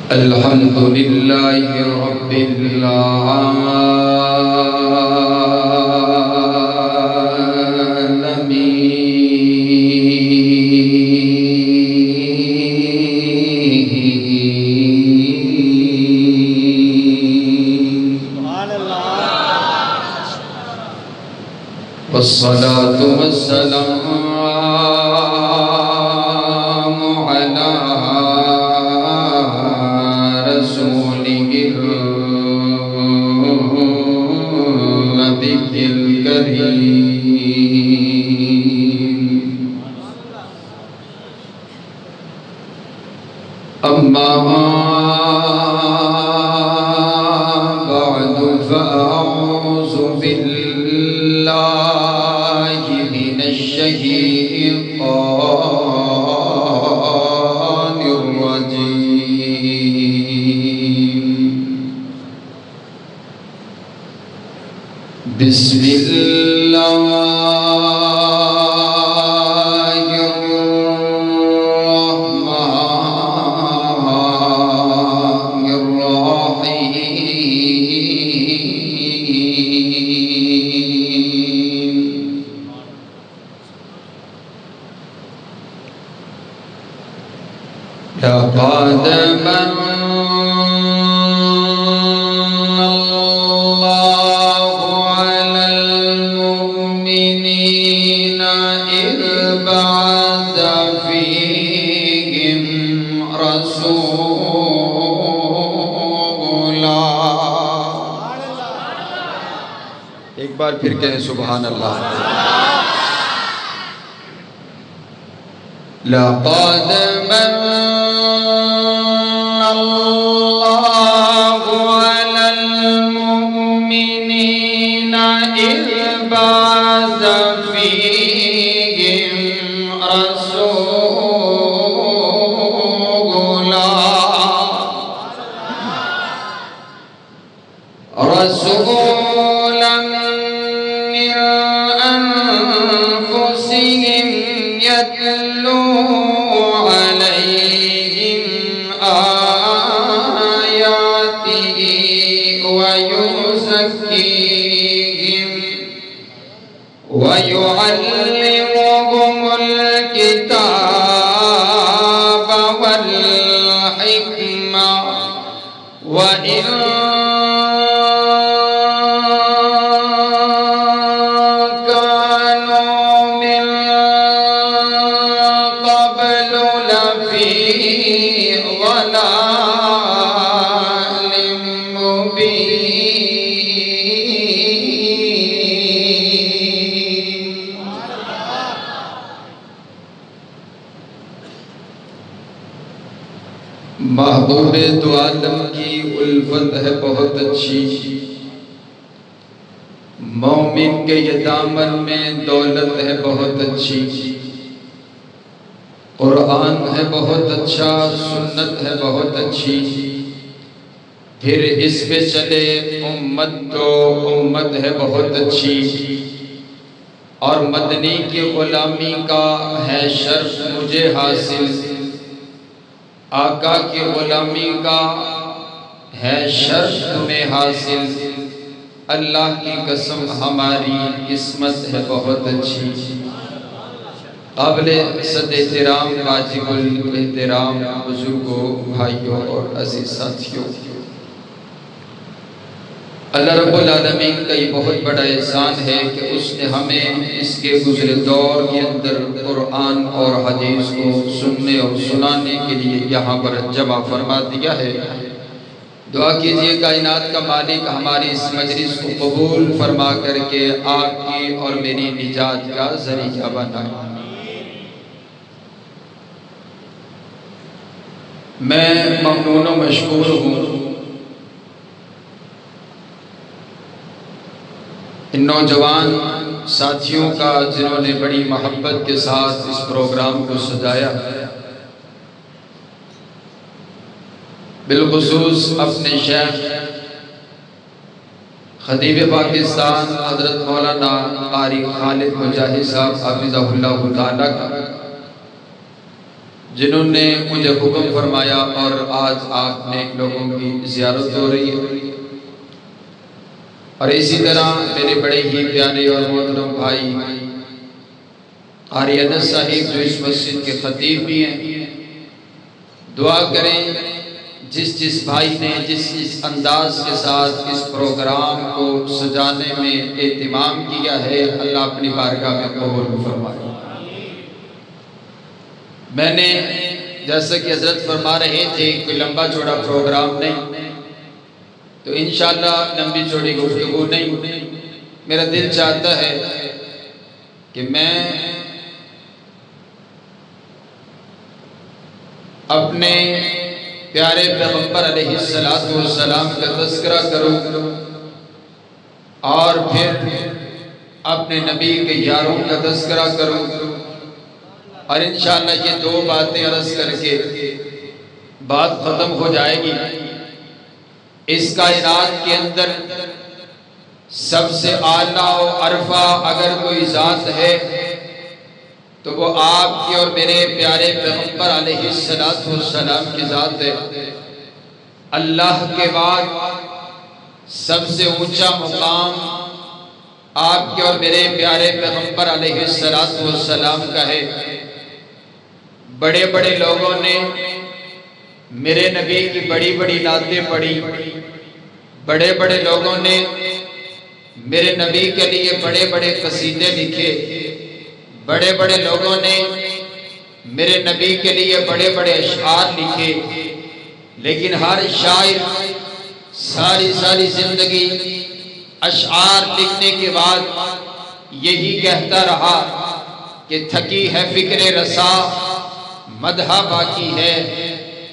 الحمد لله رب العالمين والصلاة والسلام على رسوله النبي الكريم أما بعد فأعوذ بالله من الشيطان الرجيم بسم الله الرحمن الرحيم لقد من الله على المؤمنين إذ بعث فيهم رسولا ایک بار پھر کہیں سبحان اللہ لقد من الله على المؤمنين إذ بعث فيهم رسولا من أنفسهم يتلو عليهم آياته ويزكيهم ويعلمهم الكتاب والحكمة وإن محبوب دو عالم کی الفت ہے بہت اچھی مومن کے یہ دامن میں دولت ہے بہت اچھی قرآن ہے بہت اچھا سنت ہے بہت اچھی پھر اس پہ چلے امت تو امت ہے بہت اچھی اور مدنی کی غلامی کا ہے شرف مجھے حاصل آقا کی غلامی کا ہے شرف تمہیں حاصل اللہ کی قسم ہماری قسمت ہے بہت اچھی قابل صد احترام واجب الاحترام بزرگوں بھائیوں اور عزیز ساتھیوں اللہ رب العالمین کا یہ بہت بڑا احسان ہے کہ اس نے ہمیں اس کے گزرے دور کے اندر قرآن اور حدیث کو سننے اور سنانے کے لیے یہاں پر جمع فرما دیا ہے دعا کیجئے کائنات کا مالک ہماری اس مجلس کو قبول فرما کر کے آپ کی اور میری نجات کا ذریعہ بنائے میں ممنون و مشکور ہوں ان نوجوان ساتھیوں کا جنہوں نے بڑی محبت کے ساتھ اس پروگرام کو سجایا بالخصوص اپنے شیخ خطیب پاکستان حضرت مولانا قاری خالد مجاہد صاحب حافظہ اللہ تعالیٰ کا جنہوں نے مجھے حکم فرمایا اور آج آپ نیک لوگوں کی زیارت ہو رہی ہے، اور اسی طرح میرے بڑے ہی پیارے اور محترم بھائی قاری انس صاحب جو اس مسجد کے خطیب بھی ہیں، دعا کریں جس بھائی نے جس انداز کے ساتھ اس پروگرام کو سجانے میں اہتمام کیا ہے، اللہ اپنی بارگاہ میں قبول فرمائے۔ میں نے جیسا کہ حضرت فرما رہے تھے کوئی لمبا چوڑا پروگرام نہیں، تو انشاءاللہ لمبی چوڑی گفتگو نہیں، میرا دل چاہتا ہے کہ میں اپنے پیارے پیغمبر علیہ السلام کا تذکرہ کروں اور پھر اپنے نبی کے یاروں کا تذکرہ کروں، اور انشاءاللہ یہ دو باتیں عرض کر کے بات ختم ہو جائے گی۔ اس کائنات کے اندر سب سے اعلیٰ و عرفہ اگر کوئی ذات ہے تو وہ آپ کی اور میرے پیارے پیغمبر علیہ السلام کی ذات ہے۔ اللہ کے بعد سب سے اونچا مقام آپ کے اور میرے پیارے پیغمبر علیہ السلام کا ہے۔ بڑے بڑے لوگوں نے میرے نبی کی بڑی بڑی نعتیں پڑھی، بڑے بڑے لوگوں نے میرے نبی کے لیے بڑے بڑے قصیدے لکھے، بڑے بڑے لوگوں نے میرے نبی کے لیے بڑے بڑے اشعار لکھے، لیکن ہر شاعر ساری زندگی اشعار لکھنے کے بعد یہی کہتا رہا کہ تھکی ہے فکر رسا مدحہ باقی ہے،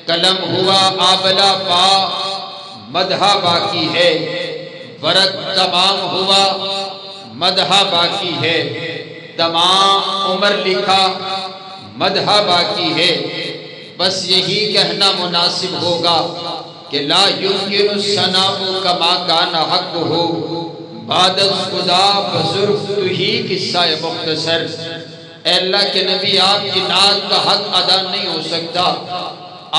قلم ہوا آبلا پا مدحہ باقی ہے، ورق تمام ہوا مدحہ باقی ہے، تمام عمر لکھا مدحہ باقی ہے۔ بس یہی کہنا مناسب ہوگا کہ لا یمکن الثناء کما کان حق ہو، بعد خدا بزرگ تو ہی قصہ مختصر۔ اے اللہ کے نبی، آپ کی نعت کا حق ادا نہیں ہو سکتا،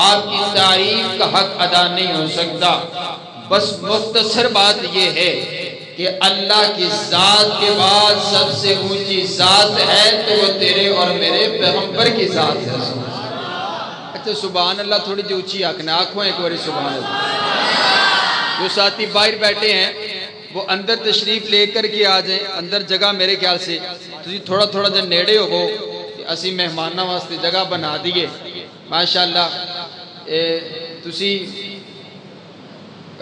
آپ کی تعریف کا حق ادا نہیں ہو سکتا۔ بس مختصر بات یہ ہے کہ اللہ کی ذات کے بعد سب سے اونچی ذات ہے تو وہ تیرے اور میرے پیغمبر کی ذات ہے۔ اچھا سبحان اللہ تھوڑی جو اونچی آنکھیں آنکھوں ایک باری سبحان اللہ۔ جو ساتھی باہر بیٹھے ہیں وہ اندر تشریف لے کر کے آ جائیں، اندر جگہ میرے خیال سے تسی تھوڑا جو نیڑے ہو کہ اسی مہمانہ واسطے جگہ بنا دیئے ماشاءاللہ۔ تسی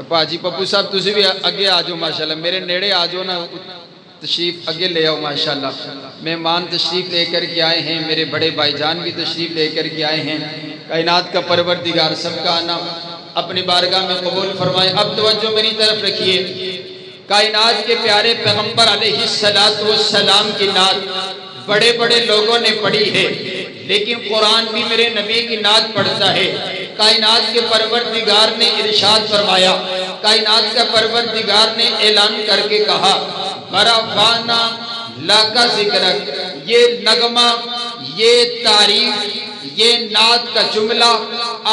پاجی پپو صاحب تسی بھی اگے آ جاؤ ماشاءاللہ، میرے نیڑے آ جاؤ نا، تشریف اگے لے آؤ ماشاءاللہ۔ مہمان تشریف لے کر کے آئے ہیں، میرے بڑے بھائی جان بھی تشریف لے کر کے آئے ہیں۔ کائنات کا پروردگار سب کا آنا اپنی بارگاہ میں قبول فرمائے۔ اب توجہ میری طرف رکھیے، کائنات کے پیارے پیغمبر علیہ السلام کی نعت بڑے بڑے لوگوں نے پڑھی ہے، لیکن قرآن بھی میرے نبی کی نعت پڑھتا ہے۔ کائنات کے پروردگار نے ارشاد فرمایا، کائنات کا پروردگار نے اعلان کر کے کہا ورفعنا لک ذکرک، یہ نغمہ، یہ تعریف، یہ نعت کا جملہ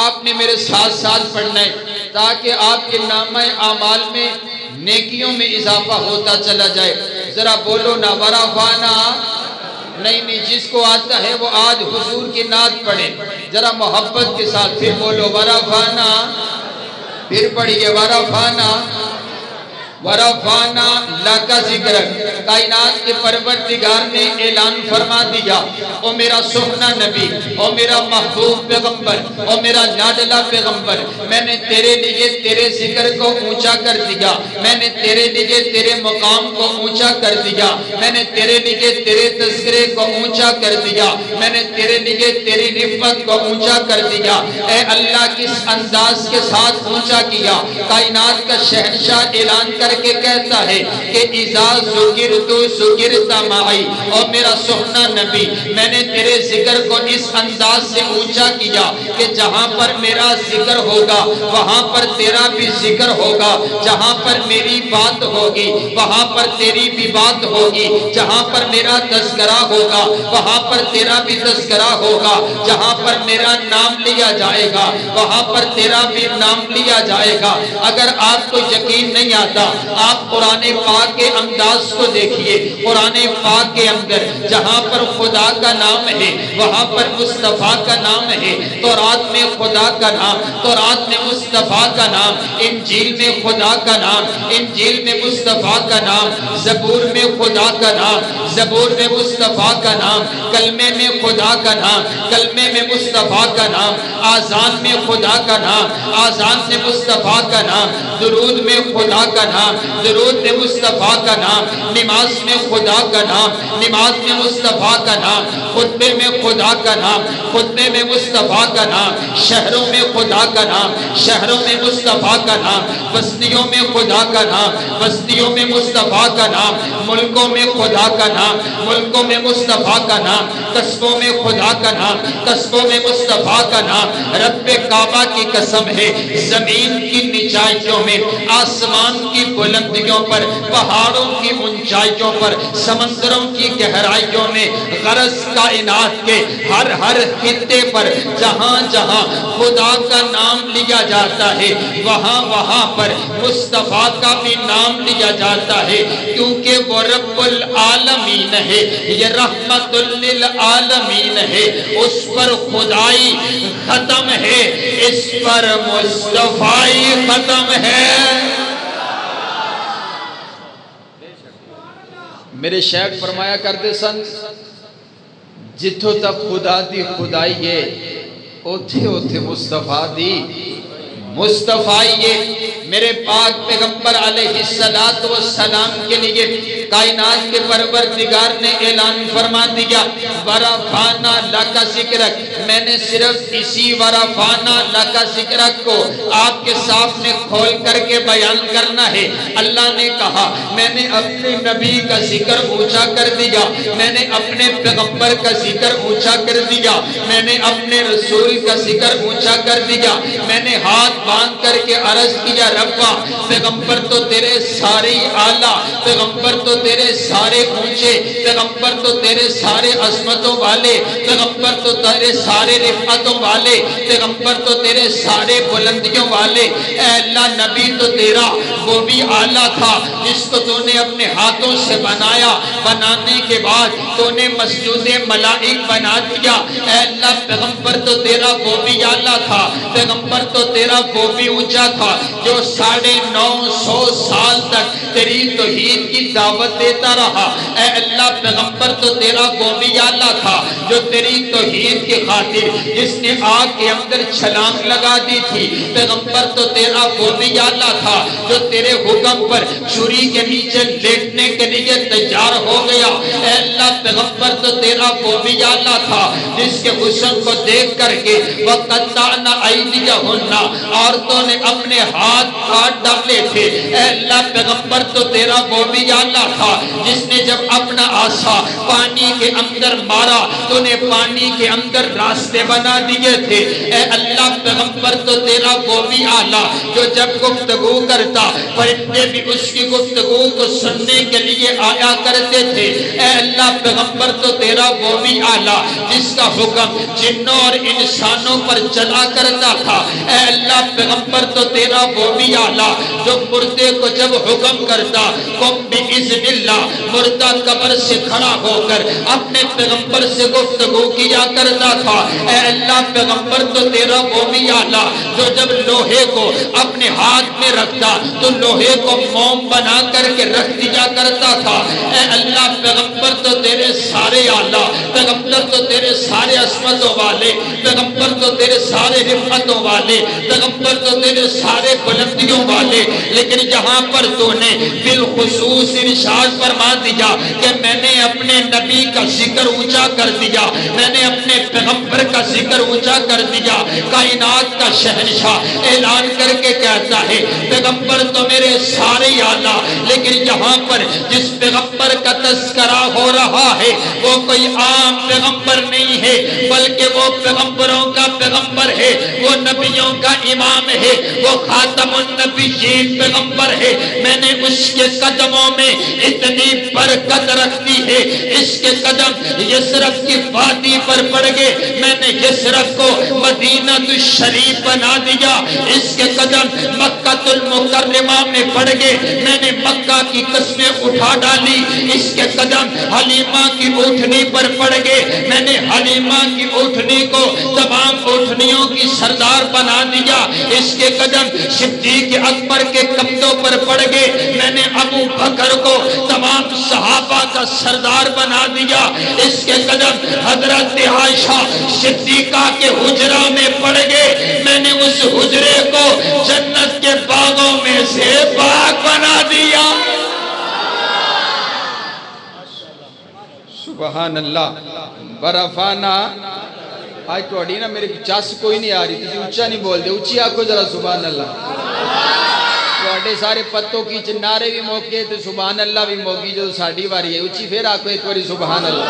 آپ نے میرے ساتھ ساتھ پڑھنا ہے تاکہ آپ کے نامہ اعمال میں نیکیوں میں اضافہ ہوتا چلا جائے۔ ذرا بولو نا ورفعنا، نہیں جس کو آتا ہے وہ آج حضور کی نعت پڑھے ذرا محبت کے ساتھ، پھر بولو ورفعنا، پھر پڑھیے ورفعنا لک ذکرک۔ کائنات کے پروردگار نے اعلان فرما دیا، او میرا سخنا نبی، او میرا محبوب پیغمبر، او میرا لاڈلا پیغمبر، میں نے تیرے لیے تیرے ذکر کو اونچا کر دیا، میں نے تیرے لیے تیرے مقام کو اونچا کر دیا، میں نے تیرے لیے تیرے تذکرے کو اونچا کر دیا، میں نے تیرے لیے تیری رفعت کو اونچا کر دیا۔ اے اللہ کس انداز کے ساتھ اونچا کیا، کائنات کا شہنشاہ اعلان کر کر کے کہتا ہے کہ اذا ذکرت ذکرت معی، اور میرا سخنا نبی میں نے تیرے ذکر کو اس انداز سے اونچا کیا کہ جہاں پر میرا ذکر ہوگا وہاں پر تیرا بھی ذکر ہوگا، جہاں پر میری بات ہوگی وہاں پر تیری بھی بات ہوگی، جہاں پر میرا تذکرہ ہوگا وہاں پر تیرا بھی تذکرہ ہوگا، جہاں پر میرا نام لیا جائے گا وہاں پر تیرا بھی نام لیا جائے گا۔ اگر آپ کو یقین نہیں آتا آپ قرآن پاک کے انداز کو دیکھیے، قرآن پاک کے اندر جہاں پر خدا کا نام ہے وہاں پر مصطفیٰ کا نام ہے، تورات میں خدا کا نام، تورات میں مصطفیٰ کا نام، انجیل میں خدا کا نام، انجیل میں مصطفیٰ کا نام، زبور میں خدا کا نام، زبور میں مصطفیٰ کا نام، کلمے میں خدا کا نام، کلمے میں مصطفیٰ کا نام، آذان میں خدا کا نام، آذان میں مصطفیٰ کا نام، درود میں خدا کا نام، درود میں مصطفیٰ کا نام، نماز میں خدا کا نام، نماز میں مصطفیٰ کا نام، خطبے میں خدا کا نام، خطبے میں مصطفیٰ کا نام، شہروں میں خدا کا نام، شہروں میں مصطفیٰ کا نام، بستیوں میں خدا کا نام، بستیوں میں مصطفیٰ کا نام، ملکوں میں خدا کا نام، ملکوں میں مصطفیٰ کا نام، قصبوں میں خدا کا نام، قصبوں میں مصطفیٰ کا نام۔ رب کعبہ کی قسم ہے زمین کی نچائیوں میں، آسمان کی بلندیوں پر، پہاڑوں کی اونچائیوں پر، سمندروں کی گہرائیوں میں، غرض کائنات کے ہر ہر خطے پر جہاں جہاں خدا کا نام لیا جاتا ہے وہاں وہاں پر مصطفیٰ کا بھی نام لیا جاتا ہے، کیونکہ وہ رب العالمین ہے، یہ رحمت للعالمین ہے، اس پر خدائی ختم ہے، اس پر مصطفیٰ ختم ہے۔ میرے شیخ فرمایا کرتے سن جتھوں تک خدا دی خدائی ہے اوتھے اوتھے مصطفیٰ دی مصطفیٰ۔ میرے پاک پیغمبر علیہ السلام کے لیے کائنات کے پروردگار نے اعلان فرما دیا ورفعنا لک ذکرک، میں نے صرف اسی ورفعنا لک ذکرک کو آپ کے سامنے کھول کر کے بیان کرنا ہے۔ اللہ نے کہا میں نے اپنے نبی کا ذکر اونچا کر دیا، میں نے اپنے پیغمبر کا ذکر اونچا کر دیا، میں نے اپنے رسول کا ذکر اونچا کر دیا۔ میں نے ہاتھ باندھ کر کے عرض کیا ربا پیغمبر تو تیرے سارے اعلیٰ، پیغمبر تو تیرے سارے اونچے، پیغمبر تو تیرے سارے عظمتوں والے، پیغمبر تو تیرے سارے رفعتوں والے، پیغمبر تو تیرے سارے بلندیوں والے۔ اے اللہ نبی تو تیرا وہ بھی اعلیٰ تھا جس کو تو نے اپنے ہاتھوں سے بنایا، بنانے کے بعد تو نے مسجود ملائک بنا دیا۔ اے اللہ پیغمبر تو تیرا وہ بھی اعلیٰ تھا، پیغمبر تو تیرا وہ بھی اونچا تھا جو 950 سال تک تیری توحید کی دعوت دیتا رہا۔ اے اللہ پیغمبر تو تیرا وہ بھی اعلیٰ تھا جو تیری توحید کی خاطر جس نے آگ کے اندر چھلانگ لگا دی تھی، پیغمبر تو تیرا وہ بھی اعلیٰ تھا جو تیرے حکم پر چھری کے نیچے لیٹنے کے لیے تیار ہو گیا۔ اے اللہ پیغمبر تو تیرا وہ بھی اعلیٰ تھا جس کے حسن کو دیکھ کر کے وَقَطَّعْنَا أَيْدِيَهُنَّ عورتوں نے اپنے ہاتھ کاٹ ڈالے تھے۔ اے اللہ پیغمبر تو تیرا وہ بھی اعلیٰ تھا جس نے جب اپنا عصا پانی کے اندر مارا تو نے پانی کے اندر راستے بنا دیے تھے۔ اے اللہ پیغمبر تو تیرا وہ بھی اعلیٰ جو جب گفتگو کرتا فرشتے بھی اس کی گفتگو کو سننے کے لیے آیا کرتے تھے۔ اے اللہ پیغمبر تو تیرا وہ بھی اعلیٰ جس کا حکم جنوں اور انسانوں پر چلا کرتا تھا۔ اے اللہ پیغمبر تو تیرا وہ بھی اعلیٰ جو مردے کو جب حکم کرتا قم بِإِذْنِ اللَّهِ مردہ قبر سے کھڑا ہو کر اپنے پیغمبر سے گفتگو کیا کرتا تھا۔ اے اللہ پیغمبر تو تیرا وہ بھی اعلیٰ جو جب لوہے کو اپنے ہاتھ میں رکھتا تو لوہے کو موم بنا کر کے رکھ دیا کرتا تھا۔ اے اللہ پیغمبر تو تیرے سارے اعلیٰ، پیغمبر تو تیرے سارے عظمتوں والے، پیغمبر تو تیرے سارے رفعتوں والے، پیغمبر تو تیرے سارے بلندیوں والے، لیکن یہاں پر تو نے بالخصوص ارشاد فرما دیا کہ میں نے اپنے نبی کا ذکر اونچا کر دیا، میں نے اپنے پیغمبر کا ذکر اونچا کر دیا۔ کائنات کا شہنشاہ اعلان کر کے کہتا ہے پیغمبر تو میرے سارے آلہ، لیکن یہاں پر جس پیغمبر کا تذکرہ ہو رہا ہے وہ کوئی عام پیغمبر نہیں ہے، بلکہ وہ پیغمبروں کا پیغمبر ہے، وہ نبیوں کا امام ہے، وہ خاتم النبیین پیغمبر ہے۔ میں نے اس کے قدموں میں اتنی برکت رکھ دی ہے، اس کے قدم یثرب کی وادی پر پڑ گئے، میں نے یثرب کو مدینہ الشریف بنا دیا، اس کے قدم مکہ المکرمہ میں پڑ گئے، میں نے مکہ کی قسمیں اٹھا ڈالی، اس کے قدم حلیمہ کی اونٹنی پر پڑ گئے، میں نے حلیمہ کی اونٹنی کو تمام اونٹنیوں کی سردار بنا دیا، اس کے قدم صدیق اکبر کے کندھوں پر پڑ گئے، میں نے ابو بکر کو تمام صحابہ کا سردار بنا دیا، اس کے قدم حضرت عائشہ صدیقہ کے حجرہ میں پڑ گئے، میں نے اس حجرے کو جنت کے باغوں میں سے باغ بنا دیا۔ سبحان اللہ۔ برفانا آج تو اڑی نا میرے چاس کوئی نہیں آ رہی تھی، اچھا نہیں بول دے، اچھی آنکھو ذرا سبحان اللہ۔ تو سارے پتوں کی چنارے بھی موقع تو سبحان اللہ بھی موقع جو ساڑھی باری ہے، اچھی پھر آنکھو ایک باری سبحان اللہ۔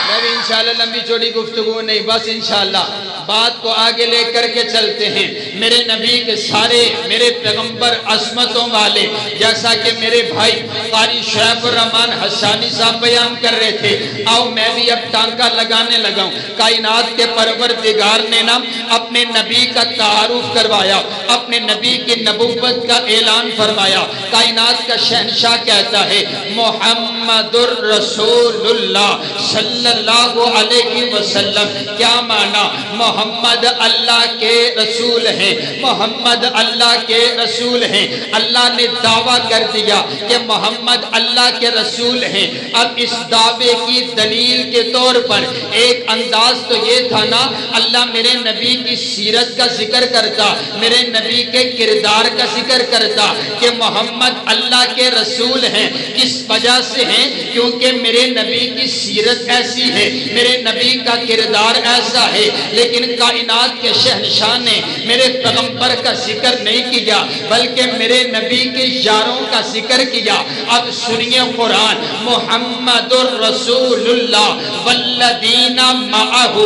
میں بھی انشاءاللہ لمبی چوڑی گفتگو نہیں، بس انشاءاللہ بات کو آگے لے کر کے چلتے ہیں۔ میرے نبی کے سارے میرے پیغمبر عظمتوں والے، جیسا کہ میرے بھائی قاری شعیب الرحمن حسانی صاحب بیان کر رہے تھے، آؤ میں بھی اب ٹانکا لگانے لگا ہوں۔ کائنات کے پروردگار نے نا اپنے نبی کا تعارف کروایا، اپنے نبی کی نبوت کا اعلان فرمایا۔ کائنات کا شہنشاہ کہتا ہے محمد الرسول اللہ صلی اللہ علیہ وسلم۔ کیا معنی؟ محمد اللہ کے رسول ہیں، محمد اللہ کے رسول ہیں۔ اللہ نے دعویٰ کر دیا کہ محمد اللہ کے رسول ہیں۔ اب اس دعوے کی دلیل کے طور پر ایک انداز تو یہ تھا نا، اللہ میرے نبی کی سیرت کا ذکر کرتا، میرے نبی کے کردار کا ذکر کرتا کہ محمد اللہ کے رسول ہیں۔ کس وجہ سے ہیں؟ کیونکہ میرے نبی کی سیرت ایسی ہے، میرے نبی کا کردار ایسا ہے۔ لیکن کائنات کے شہنشاہ نے میرے پیغمبر کا ذکر نہیں کیا، بلکہ میرے نبی کے یاروں کا ذکر کیا۔ اب سنیے قرآن، محمد الرسول اللہ والذین معہ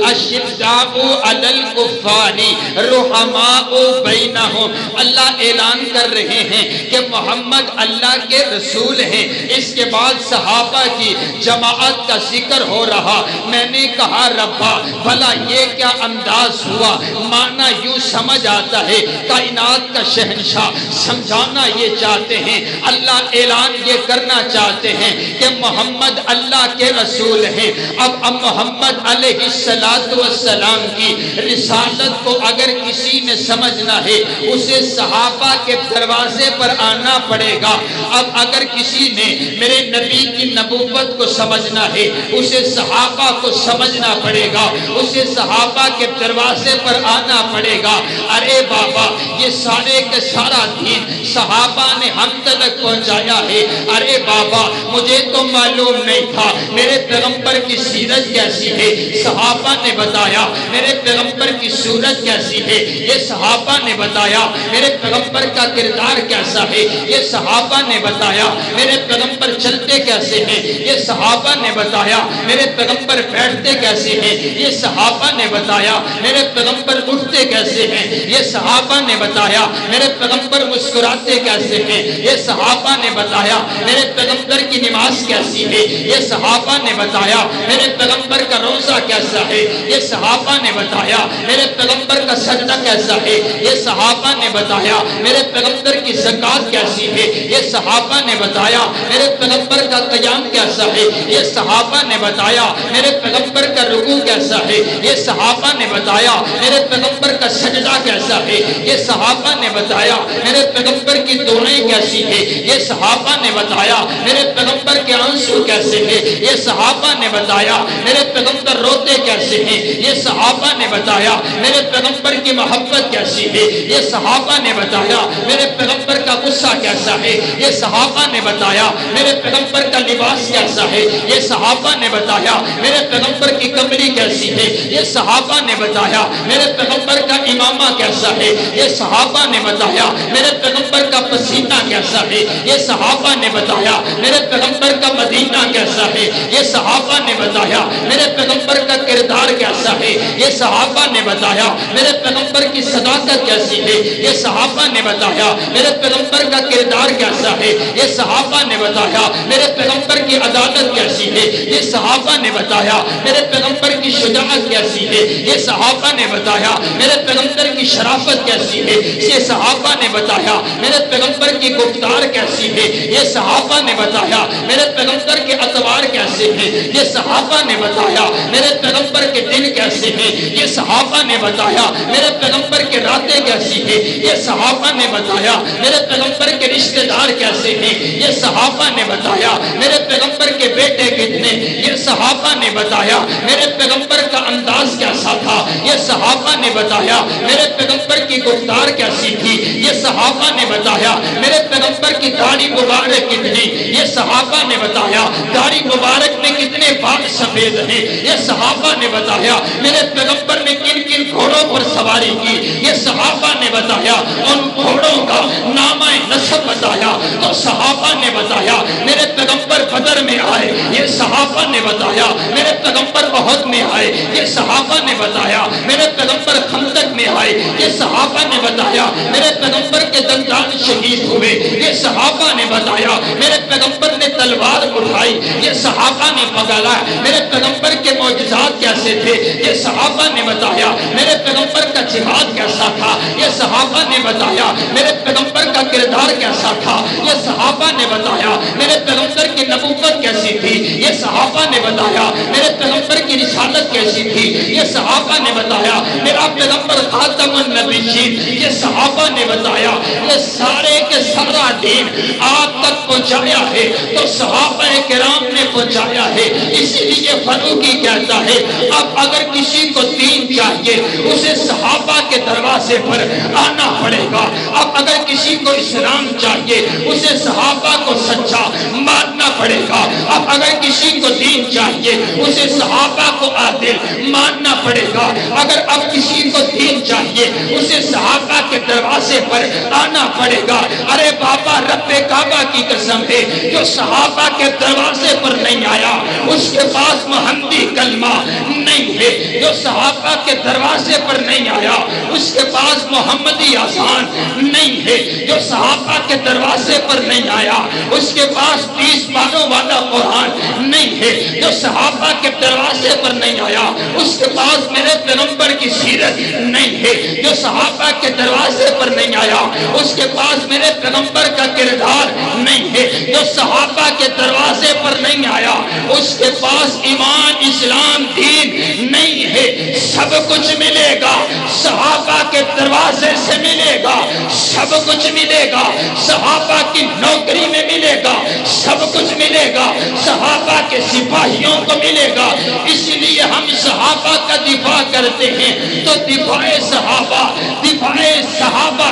اشداء علی الکفار رحماء بینہم۔ اللہ اعلان کر رہے ہیں کہ محمد اللہ کے رسول ہیں۔ اس کے بعد صحابہ کی جماعت کا ذکر ہو رہا۔ میں نے کہا ربا بھلا یہ کیا انداز ہوا؟ معنی یوں سمجھ آتا ہے، کائنات کا شہنشاہ سمجھانا یہ چاہتے ہیں، اللہ اعلان یہ کرنا چاہتے ہیں کہ محمد اللہ کے رسول ہیں۔ اب محمد علیہ السلام کی رسالت کو اگر کسی نے سمجھنا ہے، اسے صحابہ کے دروازے پر آنا پڑے گا۔ اب اگر کسی نے میرے نبی کی نبوت کو سمجھنا ہے، اسے صحابہ کو سمجھنا پڑے گا، اسے صحابہ کے دروازے پر آنا پڑے گا۔ ارے بابا یہ سارے کے سارا دین صحابہ نے ہم تک پہنچایا ہے۔ ارے بابا مجھے تو معلوم نہیں تھا میرے پیغمبر کی سیرت کیسی ہے، صحابہ نے بتایا۔ میرے پیغمبر کی صورت کیسی ہے، یہ صحابہ نے بتایا۔ میرے پیغمبر کا کردار کیسا ہے، یہ صحابہ نے بتایا۔ میرے پیغمبر چلتے کیسے ہیں، یہ صحابہ نے بتایا۔ میرے پیغمبر بیٹھتے کیسے ہیں، یہ صحابہ نے بتایا۔ میرے پیغمبر اٹھتے کیسے ہیں، یہ صحابہ نے بتایا۔ میرے پیغمبر مسکراتے کیسے ہیں، یہ صحابہ نے بتایا۔ میرے پیغمبر کی نماز کیسی ہے، یہ صحابہ نے بتایا۔ میرے پیغمبر کا روزہ کیسا ہے، یہ صحابہ نے بتایا۔ میرے پیغمبر کا سجدہ کیسا ہے، یہ صحابہ نے بتایا۔ میرے پیغمبر کی زکات کیسی ہے، یہ صحابہ نے بتایا۔ میرے پیغمبر کا قیام کیسا ہے، یہ صحابہ نے بتایا۔ میرے پیغمبر کا رکوع کیسا ہے، یہ صحابہ نے بتایا۔ میرے پیغمبر کا سجدہ کیسا ہے، یہ صحابہ نے بتایا۔ میرے پیغمبر کی دعائیں کیسی ہے، یہ صحابہ نے بتایا۔ میرے پیغمبر کے آنسو کیسے ہیں، یہ صحابہ نے بتایا۔ میرے پیغمبر روتے کیسے ہیں، یہ صحابہ نے بتایا۔ بتایا میرے پیغمبر کی محبت کیسی ہے، یہ صحابہ نے بتایا میرے پیغمبر کا غصہ کیسا ہے، یہ صحابہ نے بتایا میرے پیغمبر کا لباس کیسا ہے، یہ صحابہ نے بتایا میرے پیغمبر کی کمری کیسی ہے، یہ صحابہ نے بتایا میرے پیغمبر کا امامہ کیسا ہے، یہ صحابہ نے بتایا میرے پیغمبر کا پسینہ کیسا ہے، یہ صحابہ نے بتایا میرے پیغمبر کا مدینہ کیسا ہے، یہ صحابہ نے بتایا میرے پیغمبر کا کردار کیسا ہے، یہ صحابہ نے بتایا میرے پیغمبر کی صداقت کیسی ہے، یہ صحابہ نے بتایا میرے پیغمبر کا کردار کیسا ہے، یہ صحابہ نے بتایا میرے پیغمبر کی عدالت کیسی ہے، یہ صحابہ نے بتایا میرے پیغمبر کی شجاعت کیسی ہے، یہ صحابہ نے بتایا میرے پیغمبر کی شرافت کیسی ہے، یہ صحابہ نے بتایا میرے پیغمبر کی گفتار کیسی ہے، یہ صحابہ نے بتایا میرے پیغمبر کے اطوار کیسے ہیں، یہ صحابہ نے بتایا میرے پیغمبر کے دن کیسے ہیں، یہ صحابہ نے بتایا میرے پیغمبر کے راتیں کیسی ہیں، یہ صحابہ نے بتایا میرے پیغمبر کے رشتہ دار کیسے ہیں، یہ صحابہ نے بتایا میرے پیغمبر کے بیٹے کتنے، یہ صحابہ نے بتایا میرے پیغمبر کا انداز کیسا تھا، یہ صحابہ نے بتایا میرے پیغمبر کی گفتار کیسی تھی، یہ صحابہ نے بتایا میرے پیغمبر کی داڑھی مبارک کتنی، یہ صحابہ نے بتایا داڑھی مبارک میں کتنے بال سفید ہیں، یہ صحابہ نے بتایا میرے پیغمبر نے کن کن گھوڑوں پر سواری کی، یہ صحابہ نے بتایا ان گھوڑوں کا نامہ نسب بتایا، تو صحابہ نے بتایا میرے پیغمبر بدر میں آئے، یہ صحابہ نے بتایا میرے پیغمبر احد میں آئے، یہ صحابہ نے بتایا میرے پیغمبر خندق میں آئے، یہ صحابہ نے بتایا میرے پیغمبر کے دندان شہید ہوئے، یہ صحابہ نے بتایا میرے پیغمبر نے تلوار اٹھائی، یہ صحابہ نے بتایا میرے پیغمبر کے معجزات کیسے تھے، یہ صحابہ نے بتایا میرے پیغمبر کا جہاد کیسا تھا، یہ صحابہ نے بتایا میرے پیغمبر کا کردار کیسا تھا، یہ صحابہ نے بتایا میرے پیغمبر کی نبوت کیسی تھی، یہ صحابہ نے بتایا میرے پیغمبر کی رسالت کیسی تھی، یہ صحابہ نے بتایا میرا پیغمبر خاتم النبیین، یہ صحابہ نے بتایا یہ سارے کے سارا دین آپ تک پہنچایا ہے، تو صحابہ کرام نے پہنچایا ہے، اسی لیے فاروقی کہتا ہے اب اگر کسی کو دین چاہیے اسے صحابہ کے دروازے پر آنا پڑے گا، اب اگر کسی کو اسلام چاہیے اسے صحابہ کو سچا ماننا پڑے گا، اب اگر کسی کو دین چاہیے اسے صحابہ کو عادل ماننا پڑے گا، اگر اب کسی کو دین چاہیے اسے صحابہ کے دروازے پر آنا پڑے گا۔ ارے بابا رب کعبہ کی قسم ہے جو صحابہ کے دروازے پر نہیں آیا اس کے پاس محمدی کلمہ نہیں ہے، جو صحابہ کے دروازے پر نہیں آیا اس کے پاس محمدی آسان نہیں ہے، جو صحابہ کے دروازے پر نہیں آیا اس کے پاس 30 پاروں والا قرآن نہیں ہے، جو صحابہ کے دروازے پر نہیں آیا اس کے پاس میرے پیغمبر کی سیرت نہیں ہے، جو صحابہ کے دروازے پر نہیں آیا اس کے پاس میرے پیغمبر کا کردار نہیں ہے، جو صحابہ کے دروازے پر نہیں آیا اس کے پاس ایمان اسلام دین نہیں ہے۔ سب کچھ ملے گا صحابہ کے دروازے سے ملے گا، سب کچھ ملے گا صحابہ کی نوکری میں ملے گا، سب کچھ ملے گا صحابہ کے سپاہیوں کو ملے گا، اس لیے ہم صحابہ کا دفاع کرتے ہیں تو دفاع صحابہ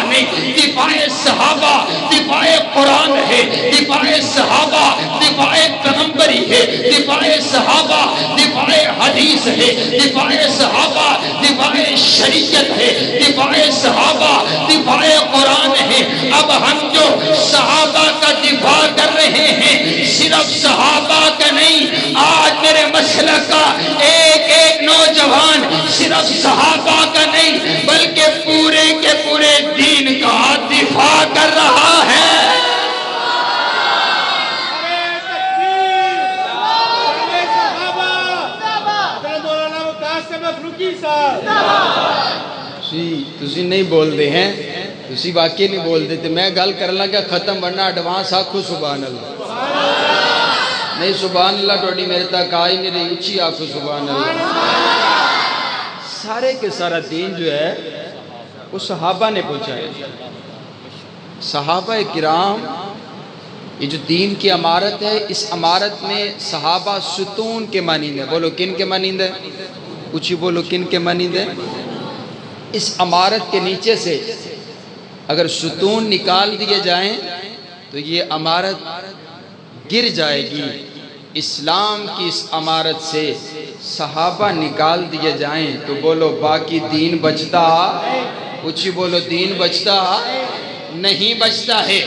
نہیں، دفاع صحابہ دفاع قرآن ہے، دفاع صحابہ دفاع پیغمبری ہے، دفاع صحابہ دفاع حدیث ہے، دفاع صحابہ دفاع شریعت ہے، دفاع صحابہ دفاع قرآن ہے۔ اب ہم جو صحابہ کا دفاع کر رہے ہیں صرف صحابہ کا نہیں، آج میرے مسلک کا ایک ایک نوجوان صرف صحابہ کا نہیں بلکہ پورے کے پورے دین کا دفاع کر رہا ہے۔ تسی نہیں بول دے ہیں، تسی واقعی نہیں بول دیتے، میں گل کر لگا ختم ورنہ ایڈوانس آکھو سبحان اللہ، نہیں سبحان اللہ توڑی میرے تک آئی نہیں رہی، اچھی آکھو سبحان اللہ۔ سارے کے سارا دین جو ہے وہ صحابہ نے پہنچایا، صحابہ کرام، یہ جو دین کی عمارت ہے اس عمارت میں صحابہ ستون کے مانند ہے، بولو کن کے مانند ہے، اچھی بولو کن کے مانند ہے، اس عمارت کے نیچے سے اگر ستون نکال دیے جائیں تو یہ عمارت گر جائے گی۔ اسلام کی اس عمارت سے صحابہ نکال دیے جائیں تو بولو باقی دین بچتا؟ کچھ بولو دین بچتا؟ نہیں بچتا ہے۔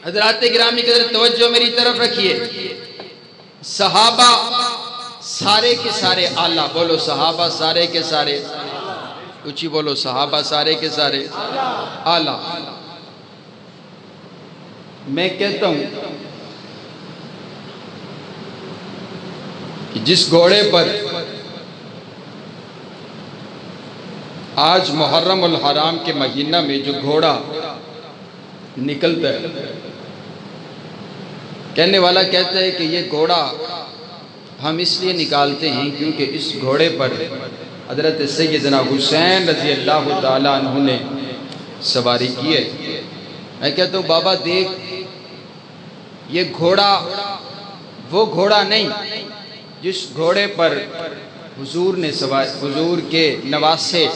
حضرات گرامی قدر توجہ میری طرف رکھیے، صحابہ سارے کے سارے اعلیٰ، بولو صحابہ سارے کے سارے، کچھ بولو صحابہ سارے کے سارے اعلیٰ۔ میں کہتا ہوں کہ جس گھوڑے پر آج محرم الحرام کے مہینہ میں جو گھوڑا نکلتا ہے، کہنے والا کہتا ہے کہ یہ گھوڑا ہم اس لیے نکالتے ہیں کیونکہ اس گھوڑے پر حضرت سیدنا حسین رضی اللہ تعالیٰ عنہ نے سواری کی ہے۔ میں کہتا ہوں بابا دیکھ، یہ گھوڑا وہ گھوڑا نہیں جس گھوڑے پر حضور کے نواسے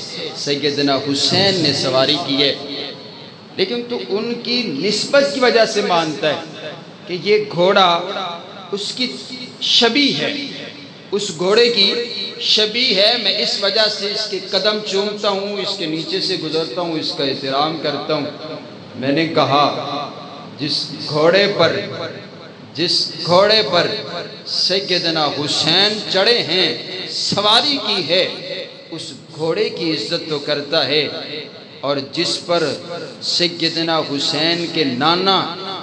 سیدنا حسین نے سواری کی ہے، لیکن تو ان کی نسبت کی وجہ سے مانتا ہے کہ یہ گھوڑا اس کی شبیہ ہے، اس گھوڑے کی شبیہ ہے۔ میں اس وجہ سے اس کے قدم چومتا ہوں، اس کے نیچے سے گزرتا ہوں، اس کا احترام کرتا ہوں۔ میں نے کہا جس گھوڑے پر سیدنا حسین چڑھے ہیں، سواری کی ہے، اس گھوڑے کی عزت تو کرتا ہے، اور جس پر سیدنا حسین کے نانا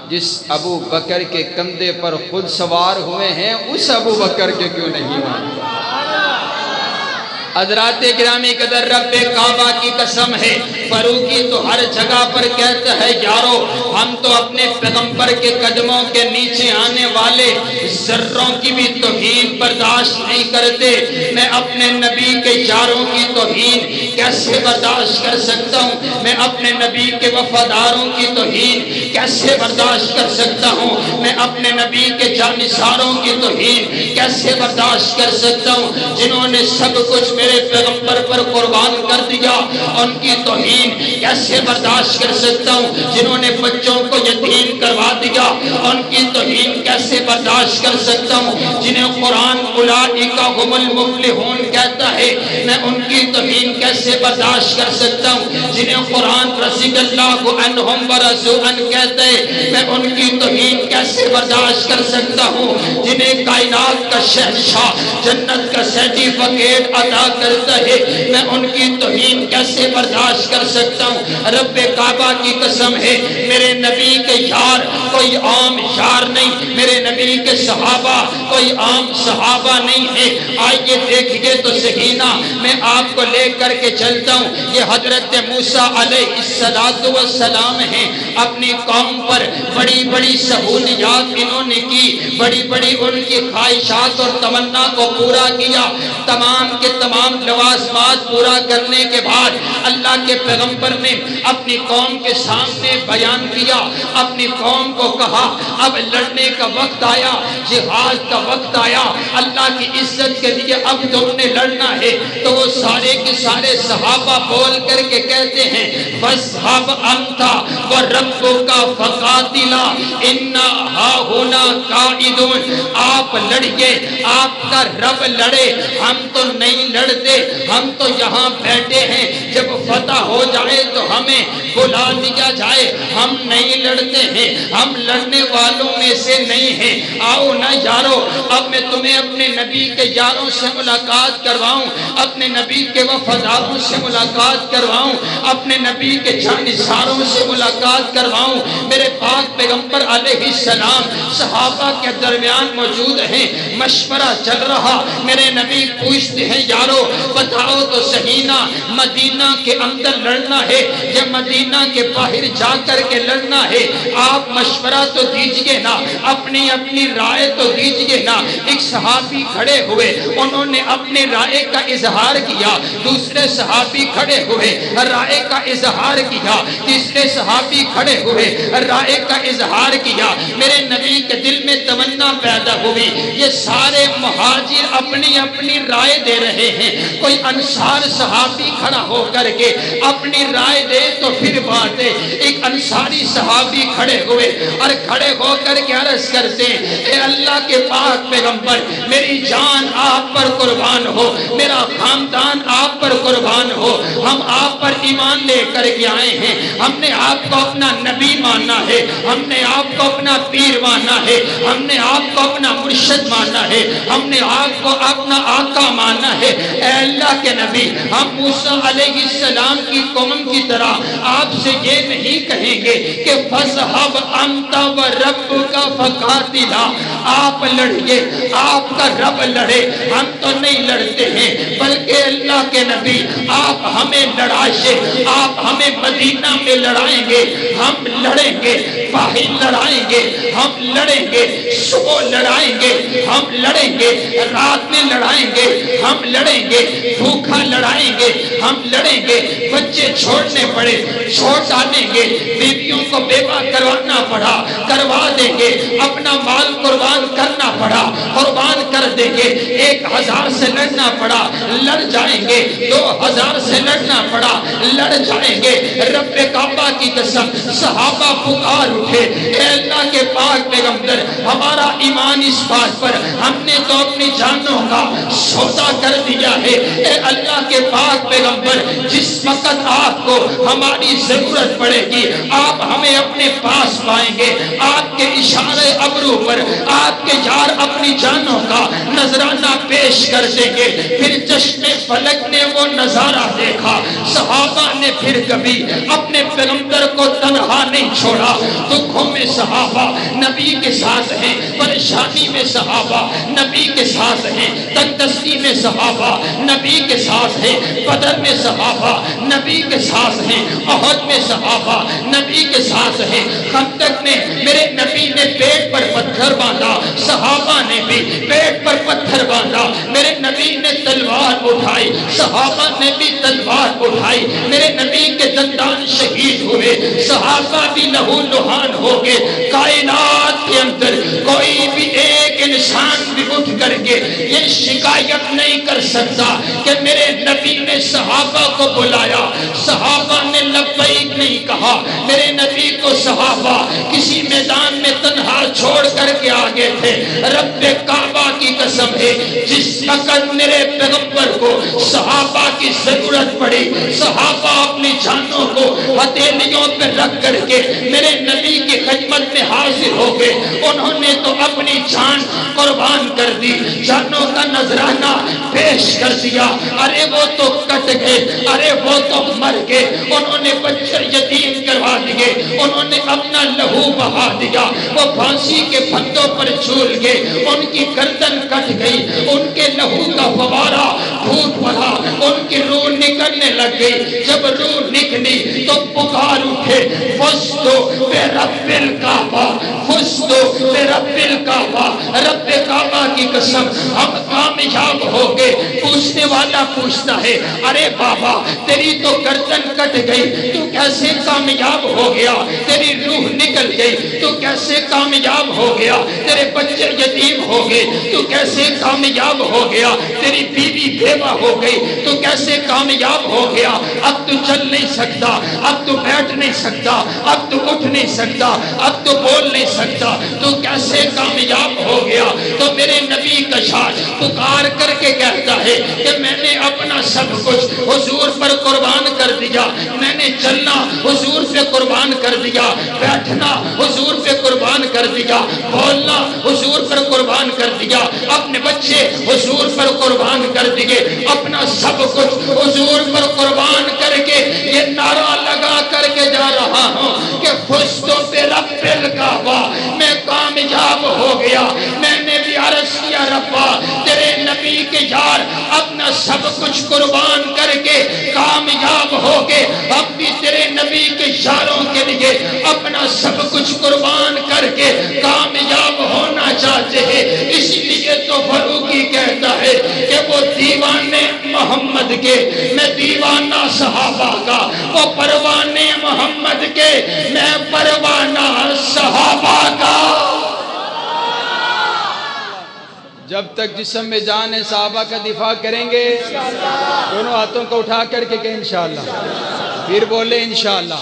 جس ابو بکر کے کندھے پر خود سوار ہوئے ہیں، اس ابو بکر کے کیوں نہیں مانتا؟ حضرات گرامی قدر رب کعبہ کی قسم ہے، فاروقی تو ہر جگہ پر کہتا ہے یارو ہم تو اپنے پیغمبر کے قدموں کے نیچے آنے والے ذروں کی بھی توہین برداشت نہیں کرتے، میں اپنے نبی کے یاروں کی توہین کیسے برداشت کر سکتا ہوں؟ میں اپنے نبی کے وفاداروں کی توہین کیسے برداشت کر سکتا ہوں؟ میں اپنے نبی کے جانثاروں کی توہین کیسے برداشت کر سکتا ہوں؟ جنہوں نے سب کچھ میرے پیغمبر پر قربان کر دیا، ان کی توہین کیسے برداشت کر سکتا ہوں؟ جنہوں نے بچوں کو یتیم کروا دیا، ان کی توہین کیسے برداشت کر سکتا ہوں؟ جنہیں قرآن اولئک هم المفلحون کہتا ہے، میں ان کی توہین کیسے برداشت کر سکتا ہوں؟ جنہیں قرآن رضی اللہ عنہم ورضوا عنہ کہتا ہے، میں ان کی توہین کیسے برداشت کر سکتا ہوں؟ جنہیں کائنات کا شہنشاہ جنت کا سرٹیفکیٹ عطا کرتا ہے، میں ان کی توہین کیسے برداشت کر سکتا ہوں؟ رب کعبہ کی قسم ہے، میرے نبی کے یار کوئی عام یار نہیں، میرے نبی کے صحابہ کوئی عام صحابہ نہیں ہے۔ آئیے دیکھئے تو سہینہ، میں آپ کو لے کر کے چلتا ہوں۔ یہ حضرت موسیٰ علیہ السلام ہیں، اپنی قوم پر بڑی بڑی سہولیات انہوں نے کی، بڑی بڑی ان کی خواہشات اور تمنا کو پورا کیا، تمام کے تمام لوازمات پورا کرنے کے بعد اللہ کے پیغمبر نے اپنی قوم کے سامنے بیان کیا، اپنی قوم کو کہا اب لڑنے کا وقت آیا، جہاد کا وقت آیا، اللہ کی عزت کے لیے اب تم نے لڑنا ہے۔ تو وہ سارے کے سارے صحابہ بول کر کے کہتے ہیں فَاذْهَبْ أَنْتَ وَرَبُّكَ فَقَاتِلَا إِنَّا هَاهُنَا قَاعِدُونَ، آپ لڑیے، آپ کا رب لڑے، ہم تو نہیں لڑتے، ہم تو یہاں بیٹھے ہیں، جب فتح ہو جائے تو ہمیں بلا لیا جائے، ہم نہیں لڑتے ہیں، ہم لڑنے والوں میں سے نہیں ہیں۔ آؤ نا یارو، اب میں تمہیں اپنے نبی کے یاروں سے ملاقات کرواؤں، اپنے نبی کے وفاداروں سے ملاقات کرواؤں، اپنے نبی کے جانثاروں سے ملاقات کرواؤں۔ میرے پاک پیغمبر علیہ السلام صحابہ کے درمیان موجود ہیں، مشورہ چل رہا، میرے نبی پوچھتے ہیں یارو بتاؤ تو سہینہ، مدینہ کے اندر لڑنا ہے یا مدینہ کے باہر جا کر کے لڑنا ہے؟ آپ مشورہ تو دیجئے نا، اپنی اپنی رائے تو دیجئے نا۔ ایک صحابی کھڑے ہوئے، انہوں نے اپنی رائے کا اظہار کیا، دوسرے صحابی کھڑے ہوئے، رائے کا اظہار کیا، تیسرے صحابی کھڑے ہوئے، رائے کا اظہار کیا۔ میرے میرے نبی کے دل میں تمنا پیدا ہوئی. یہ سارے مہاجر اپنی اپنی رائے دے رہے ہیں. کوئی انصار صحابی کھڑا ہو کر کے اپنی رائے دے تو پھر بات ہے. ایک انصاری صحابی کھڑے ہوئے اور کھڑے ہو کر کے عرض کرتے ہیں اے اللہ کے پاک پیغمبر میری جان آپ پر قربان ہو, میرا خاندان آپ پر قربان ہو, ہم آپ پر ایمان لے کر کے آئے ہیں. ہم نے آپ کو اپنا نبی مانا ہے, ہم نے آپ کو اپنا پیر مانا ہے, ہم نے آپ کو اپنا مرشد مانا ہے, ہم نے آپ کو اپنا آقا مانا ہے. اے اللہ کے نبی ہم موسیٰ علیہ السلام کی قوم کی طرح آپ سے یہ نہیں کہیں گے کہ فَذْهَبْ أَنْتَ وَرَبُّكَ فَقَاتِلَا, آپ لڑیے, آپ کا رب لڑے. ہم تو نہیں لڑتے ہیں, بلکہ اللہ کے نبی آپ ہمیں لڑائیں, آپ ہمیں مدینہ میں لڑائیں گے, ہم لڑیں گے. باہر لڑائیں گے, ہم لڑیں گے. صبح لڑائیں گے, ہم لڑیں گے. رات میں لڑائیں گے, ہم لڑیں گے. بھوکا لڑائیں گے, ہم لڑیں گے. بچے چھوڑنے پڑے چھوڑ ڈالیں گے, بیویوں کو بیوہ کروانا پڑا کروا دیں گے, اپنا مال قربان کرنا پڑا قربان کر دیں گے. 1000 سے لڑنا پڑا لڑ جائیں گے, 2000 سے لڑنا پڑا لڑ جائیں گے. رب کعبہ کی قسم صحابہ پکار اٹھے اے اللہ کے پاک پیغمبر ہمارا ایمان اس بات پر, ہم نے تو اپنی جانوں کا سودا کر دیا ہے. اے اللہ کے پاک پیغمبر جس وقت آپ کو ہماری ضرورت پڑے گی آپ ہمیں اپنے پاس پائیں گے. آپ کے اشارے ابرو پر آپ کے یار اپنی جانوں کا نذرانہ پیش کر دیں گے. پھر چشم فلک نے وہ نظارہ دیکھا. صحابہ نے پھر کبھی اپنے پیغمبر کو تنہا نہیں چھوڑا. دکھوں میں صحابہ نبی کے ساتھ ہیں, پریشانی میں صحابہ نبی کے ساتھ ہیں, تنگدستی میں صحابہ نبی کے ساتھ ہیں, بدر میں صحابہ نبی کے ساتھ ہیں, احد میں صحابہ نبی کے ساتھ ہیں. خندق میں میرے نبی نے پیٹ پر پتھر باندھا, صحابہ نے بھی پیٹ پر پتھر باندھا. میرے نبی نے تلوار اٹھائی, صحابہ نے بھی تلوار اٹھائی. میرے نبی کے دندان شہید ہوئے, صحابہ بھی لہو لہان ہو گئے. کائنات کے اندر کوئی بھی ایک انسان بھی اٹھ کر کے یہ شکایت نہیں کر سکتا کہ میرے نبی نے صحابہ کو بلایا, صحابہ نے لبیک نہیں کہا. میرے نبی کو صحابہ کسی میدان میں تنہا چھوڑ کر کے آگے تھے. رب کعبہ کی قسم ہے جس وقت میرے پیغمبر کو صحابہ کی ضرورت پڑی صحابہ اپنی جانوں کو ہتھیلیوں پہ رکھ کر کے میرے نبی کی خدمت میں حاضر ہو گئے. انہوں نے تو اپنی جان قربان کر دی, جانوں کا نذرانہ پیش کر دیا. ارے وہ تو کٹ گئے, ارے وہ تو مر گئے. انہوں نے بچے یتیم کروا دیے, انہوں نے اپنا لہو بہا دیا. وہ پھانسی کے پھندوں پر جھول گئے, ان کی گردن کٹ گئی, ان کے لہو کا فوارہ پھوٹ پڑا, ان کی روح نکلنے لگ گئی. جب روح نکلی تو پکار اٹھے فزدو برب الکعبہ, فزدو برب الکعبہ. رب کعبہ کی قسم ہم کامیاب ہو گئے. پوچھنے والا پوچھتا ہے ارے بابا تیری تو گردن کٹ گئی, تو کیسے کامیاب ہو گیا؟ تیری روح نکل گئی, تو کیسے کامیاب ہو گیا؟ تیرے بچے یتیم ہو گئے, تو کیسے کامیاب ہو گیا؟ تیری بیوی بیوہ ہو گئی, تو کیسے کامیاب ہو گیا؟ اب تو چل نہیں سکتا, اب تو بیٹھ نہیں سکتا, اب تو اٹھ نہیں سکتا, اب تو بول نہیں سکتا, تو کیسے کامیاب ہو گیا؟ تو میرے نبی کا شان پکار کر کے کہتا ہے کہ میں نے اپنا سب کچھ حضور پر قربان کر دیا. میں نے چلنا حضور پہ قربان کر دیا, بیٹھنا حضور پہ قربان کر دیا, بولنا حضور پر قربان کر دیا, اپنے بچے حضور پر قربان کر دیے, اپنا سب کچھ حضور پر قربان کر کے یہ نعرہ لگا کر کے جا رہا ہوں کہ فزدو برب الکعبہ, میں کامیاب ہو گیا. میں نے بھی عرض کیا ربا تیرے نبی کے یار اپنا سب کچھ قربان کر کے کامیاب ہو گئے, اب بھی تیرے نبی کے یاروں کے لیے اپنا سب کچھ قربان کر کے کامیاب ہونا چاہتے ہیں. اس لیے تو فاروقی کہتا ہے کہ وہ دیوانے محمد کے, میں دیوانہ صحابہ کا, وہ پروانے محمد کے, میں پروانہ صحابہ کا. جب تک جسم میں جان ہے صحابہ کا دفاع کریں گے. دونوں ہاتھوں کو اٹھا کر کے کہیں انشاءاللہ. پھر بولے انشاءاللہ.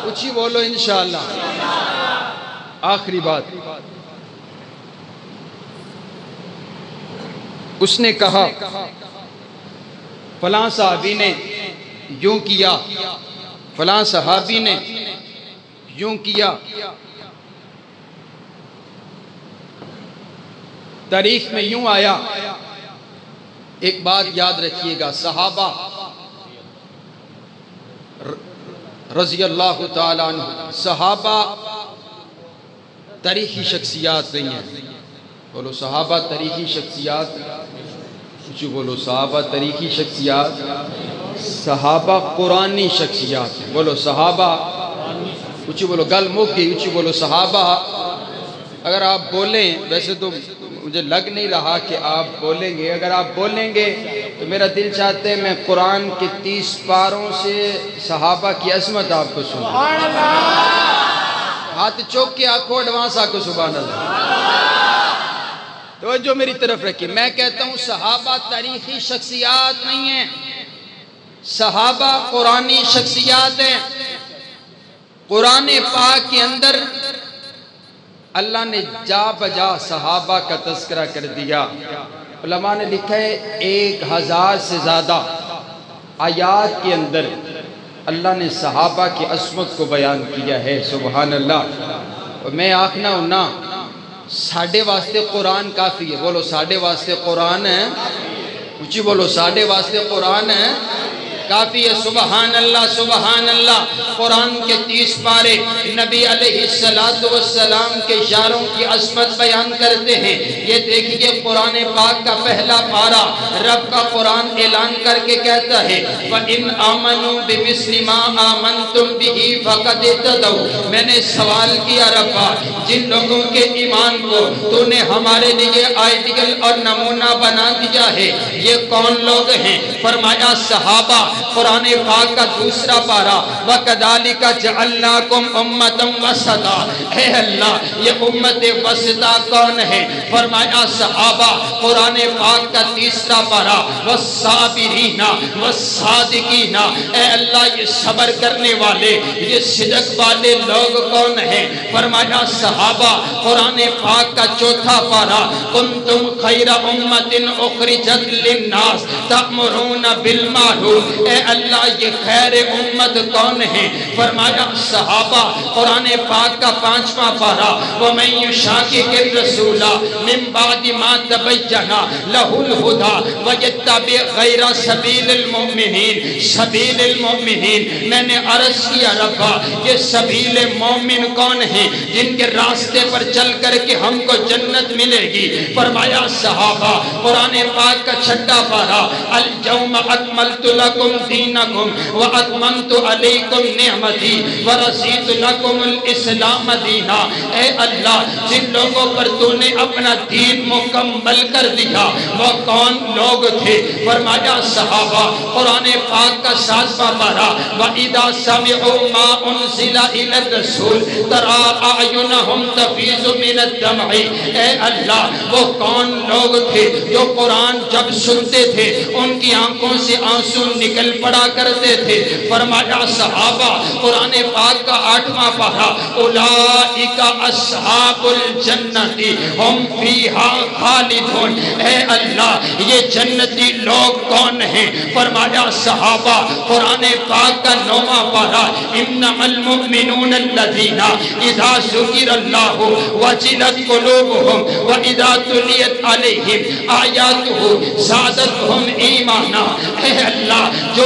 اونچی بولو انشاءاللہ. آخری بات، اس نے کہا فلاں صحابی نے یوں کیا، فلاں صحابی نے یوں کیا. تاریخ میں یوں آیا. ایک بات یاد رکھیے گا، صحابہ رضی اللہ تعالیٰ عنہ، صحابہ تاریخی شخصیات نہیں ہیں. بولو صحابہ تاریخی شخصیات. کچھ بولو صحابہ تاریخی شخصیات. صحابہ قرآنی شخصیات ہیں. بولو صحابہ. کچھ بولو گل مک گئی. کچھ بولو صحابہ. اگر آپ بولیں، ویسے تو مجھے لگ نہیں رہا کہ آپ بولیں گے، اگر آپ بولیں گے تو میرا دل چاہتے ہیں میں قرآن کے 30 پاروں سے صحابہ کی عظمت آپ کو سنوں. ہاتھ چوک کے آنکھوں ایڈوانس آنکھوں سبحان اللہ. توجہ میری طرف رکھیے. میں کہتا ہوں صحابہ تاریخی شخصیات نہیں ہیں، صحابہ قرآنی شخصیات ہیں. قرآن پاک کے اندر اللہ نے جا بجا صحابہ کا تذکرہ کر دیا. علماء نے لکھا ہے 1000 سے زیادہ آیات کے اندر اللہ نے صحابہ کی عظمت کو بیان کیا ہے. سبحان اللہ. اور میں آخنا ہوں نا، ساڑھے واسطے قرآن کافی ہے. بولو ساڑھے واسطے قرآن ہے. اونچی بولو ساڑھے واسطے قرآن ہے کافی ہے. سبحان اللہ سبحان اللہ. قرآن کے 30 پارے نبی علیہ السلام کے اشاروں کی عظمت بیان کرتے ہیں. یہ دیکھیے قرآن پاک کا پہلا پارا رب کا قرآن اعلان کر کے کہتا ہے وَإِنْ آمَنُوا بِمِثْلِ مَا آمَنْتُمْ بِهِ فَقَدِ اهْتَدَوْا. میں نے سوال کیا ربا، جن لوگوں کے ایمان کو تو نے ہمارے لیے آئیڈیل اور نمونہ بنا دیا ہے، یہ کون لوگ ہیں؟ فرمایا صحابہ. قرآن پاک کا دوسرا پارا وَكَذَلِكَ جَعَلْنَاكُمْ أُمَّةً وَسَطًا. اے اللہ یہ امت وسطہ کون ہے؟ فرمایا صحابہ. قرآن پاک کا تیسرا پارا وَالصَّابِرِينَ وَالصَّادِقِينَ. اے اللہ یہ صبر کرنے والے، یہ صدق والے لوگ کون ہیں؟ فرمایا صحابہ. قرآن پاک کا چوتھا پارا كُنْتُمْ خَيْرَ أُمَّةٍ أُخْرِجَتْ لِلنَّاسِ تَأْمُرُونَ بِالْمَعْرُوفِ. اے اللہ یہ خیر امت کون ہے؟ فرمایا صحابہ. قرآن پاک کا 5واں پارا وَمَن يُشَاقِقِ الرَّسُولَ مِن بَعْدِ مَا تَبَيَّنَ لَهُ الْهُدَى وَيَتَّبِعْ غَيْرَ سَبِيلِ الْمُؤْمِنِينَ. سبیل المؤمنین. میں نے عرض کیا ربا یہ سبیل مومن کون ہیں جن کے راستے پر چل کر کے ہم کو جنت ملے گی؟ فرمایا صحابہ. قرآن پاک کا 6واں پارا الْيَوْمَ أَكْمَلْتُ لَكُمْ دِينَكُمْ وَأَتْمَمْتُ عَلَيْكُمْ نِعْمَتِي وَرَضِيتُ لَكُمُ الْإِسْلَامَ دِينًا. اے اللہ جن لوگوں پر تو نے اپنا دین مکمل کر دیا وہ کون لوگ تھے؟ فرمایا صحابہ. قرآن پاک کا 7واں پارا وَإِذَا سَمِعُوا مَا أُنزِلَ إِلَى الرَّسُولِ تَرَىٰ أَعْيُنَهُمْ تَفِيضُ مِنَ الدَّمْعِ. اے اللہ وہ کون لوگ تھے جو قرآن جب سنتے تھے ان کی آنکھوں سے آنسو نکل پڑا کرتے تھے؟ فرمایا صحابہ. قرآن پاک کا 8واں پارا اولئک اصحاب الجنت ہم فیہا خالدون. اے اللہ یہ جنتی لوگ کون ہیں؟ فرمایا صحابہ. قرآن پاک کا 9واں پارا انما المؤمنون الذین اذا ذکر اللہ وجلت قلوبہم واذا تلیت علیہم آیاتہ زادتہم ایمانا. اے اللہ جو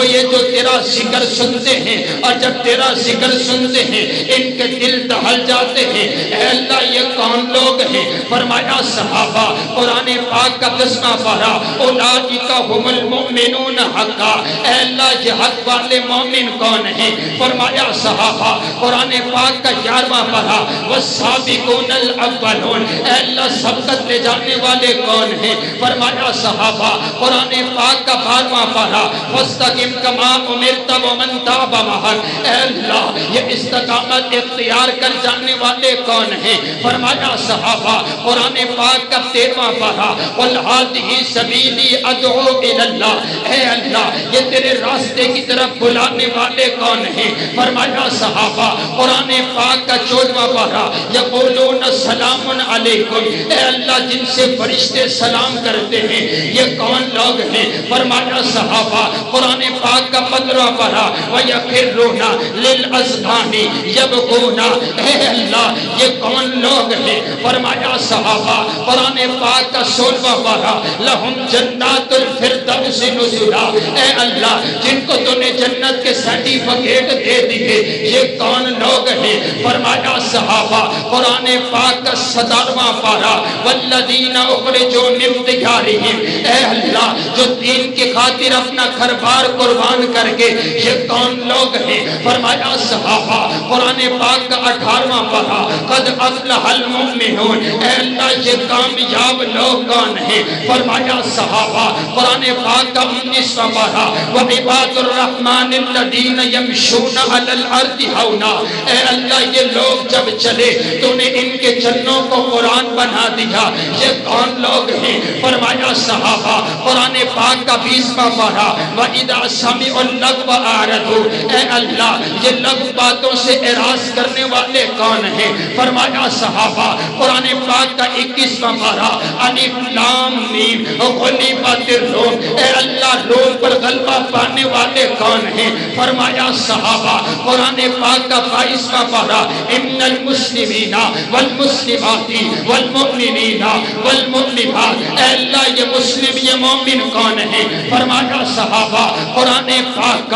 تیرا ذکر سنتے ہیں اور جب تیرا ذکر سنتے ہیں ان کے دل دہل جاتے ہیں. اے اللہ یہ کون لوگ ہیں؟ فرمایا صحابہ. قرآن پاک کا 10واں پارا اولئک هم المؤمنون حقا. اے اللہ یہ حق والے مومن کون ہیں؟ فرمایا صحابہ. قرآن پاک کا 11واں پارا والسابقون الاولون. اے اللہ سبقت لے جانے والے کون ہیں؟ فرمایا صحابہ. قرآن پاک کا 12واں پارا فاستقم کما امرت ومن تاب معک. اے اللہ یہ استقامت اختیار کر جاننے والے کون ہیں؟ فرمایا صحابہ قرآن پاک کا 13واں پارہ قل ھذہ سبیلی ادعو الی اللہ، اے اللہ یہ تیرے راستے کی طرف بلانے والے کون ہیں؟ فرمایا صحابہ قرآن پاک کا 14واں پارہ یقولون سلام علیکم، اے اللہ جن سے فرشتے سلام کرتے ہیں یہ کون لوگ ہیں؟ فرمایا صحابہ قرآن پاک کا 15واں پارہ وَيَخِرُّونَ لِلْأَذْقَانِ يَبْكُونَ، اے اللہ یہ کون لوگ ہیں؟ فرمایا صحابہ قرآن پاک کا 16واں پارہ لَهُمْ جَنَّاتُ الْفِرْدَوْسِ نُزُلًا، اے اللہ جن کو تو نے جنت کے سرٹیفکیٹ دے دیے یہ کون لوگ ہیں؟ فرمایا صحابہ قرآن پاک کا 17واں پارہ وَالَّذِينَ أُخْرِجُوا مِن دِيَارِهِمْ، اے اللہ جو دین کی خاطر اپنا گھر بار قربان کر کے یہ کون لوگ ہیں؟ فرمایا صحابہ قرآن پاک کا 18واں پارہ قد افلح المؤمنون، اے اللہ یہ کامیاب لوگ کون ہیں؟ فرمایا صحابہ قرآن پاک کا 19واں پارہ وعباد الرحمن الذین یمشون علی الارض ہونا، اے اللہ یہ لوگ جب چلے تو نے ان کے چلنوں کو قرآن بنا دیا یہ کون لوگ ہیں؟ فرمایا صحابہ قرآن پاک کا 20واں پارہ وَإِذَا سَمِعُوا اللَّغْوَ أَعْرَضُوا، اے اللہ یہ لغو باتوں سے اعراض کرنے والے کون ہیں؟ فرمایا صحابہ قرآن پاک کا 21واں پارہ الف لام میم غلبت الروم، اے اللہ روم پر غلبہ پانے والے کون ہیں؟ فرمایا صحابہ قرآن پاک کا 22واں پارہ ان المسلمین والمسلمات والمؤمنین والمؤمنات، اے اللہ یہ مسلم یہ مومن کون ہیں؟ فرمایا صحابہ قرآن پاک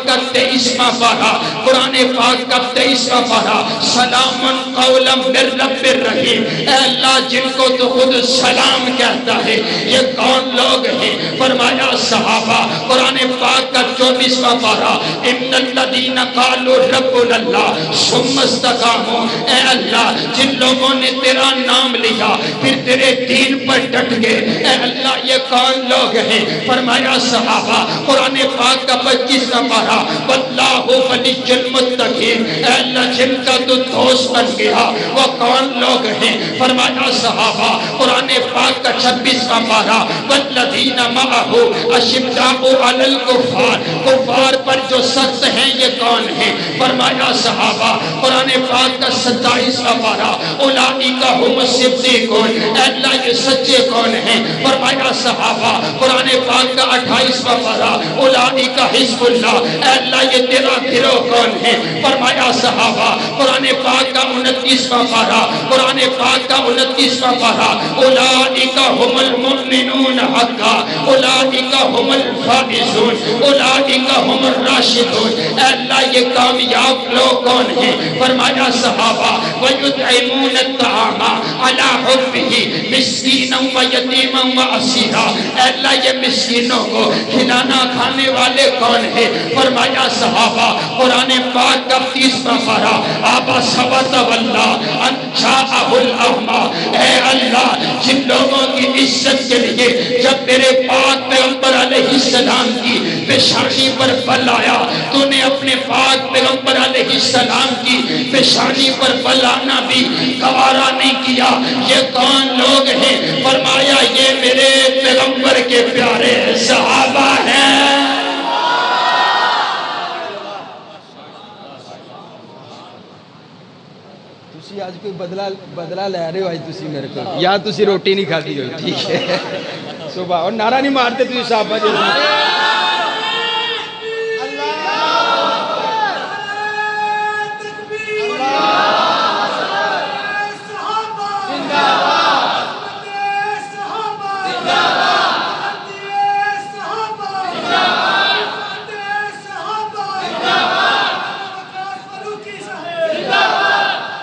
کا 23واں پارہ قرآن پاک کا 23واں پارہ سلام قولا من رب الرحیم، اے اللہ جن کو تو خود سلام کہتا ہے یہ کون لوگ ہیں؟ فرمایا صحابہ قرآن پاک کا 24واں پارہ ان الذین قالوا ربنا اللہ ثم استقاموا، اے اللہ جن لوگوں نے تیرا نام لیا پھر تیرے دین پر ڈٹ گئے اے اللہ یہ کون لوگ ہیں؟ فرمایا صحابہ قرآن پاک کا 25واں پارہ واللہ ولی المتقین، اے اللہ جن کا تو دوست بن گیا وہ کون لوگ ہیں؟ فرمایا صحابہ قرآن پاک کا 26واں پارہ والذین معہ اشداء علی الکفار، کفار پر جو سخت ہیں یہ کون ہیں؟ فرمایا صحابہ قرآن پاک کا 27واں پارہ اولئک ھم الصدیقون، اے اللہ یہ سچے کون ہیں؟ فرمایا صحابہ قرآن پاک کا 28واں پارہ اولئک حزب اللہ، اے اللہ یہ تیرا گروہ کون ہے؟ فرمایا صحابہ قرآن پاک کا 29واں پارہ اولئک ھم المؤمنون حقا اولئک ھم الفائزون اولئک ھم الراشدون، اے اللہ یہ کامیاب لوگ کون ہیں؟ فرمایا صحابہ وَيُطْعِمُونَ الطَّعَامَ عَلَى حُبِّهِ مِسْكِينًا وَيَتِيمًا وَأَسِيرًا، اے اللہ یہ مسکینوں کو کھلانا کھانے والے کون ہیں؟ فرمایا صحابہ قرآن پاک کا 30واں پارہ عَبَسَ وَتَوَلَّىٰ أَن جَاءَهُ الْأَعْمَىٰ، اے اللہ جن لوگوں کی عزت کے لیے جب میرے پاک پیغمبر علیہ السلام کی پیشانی پر بل آیا تو نے اپنے پاک پیغمبر علیہ السلام کی پیشانی پر بل آنا بھی گوارا نہیں کیا یہ کون لوگ ہیں؟ فرمایا یہ میرے پیغمبر کے پیارے صحابہ ہیں۔ تسی آج کوئی بدلہ لے رہے ہو آج تسی میرے کو یا تسی روٹی نہیں کھاتی ہوئی ٹھیک ہے صبح اور نعرہ نہیں مارتے تسی صحابہ جیسے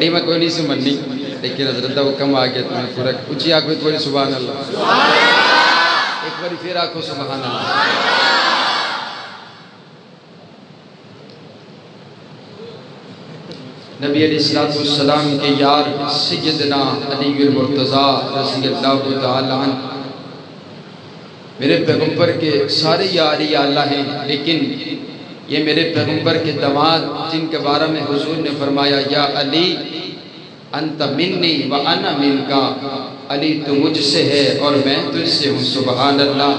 تھوڑی میں کوئی نہیں سمجھنی لیکن حضرت کا حکم آ گیا تمہیں پورا اچھی آنکھ ایک باری سبحان اللہ، ایک باری پھر آنکھوں سبحان اللہ۔ نبی علیہ السلام کے یار سیدنا علی المرتضیٰ رضی اللہ تعالیٰ عنہ میرے پیغمبر کے سارے یار ہی اعلیٰ ہیں، لیکن یہ میرے پیغمبر کے داماد جن کے بارے میں حضور نے فرمایا یا علی انت منی و انا منکا، علی تو مجھ سے ہے اور میں تجھ سے ہوں، سبحان اللہ۔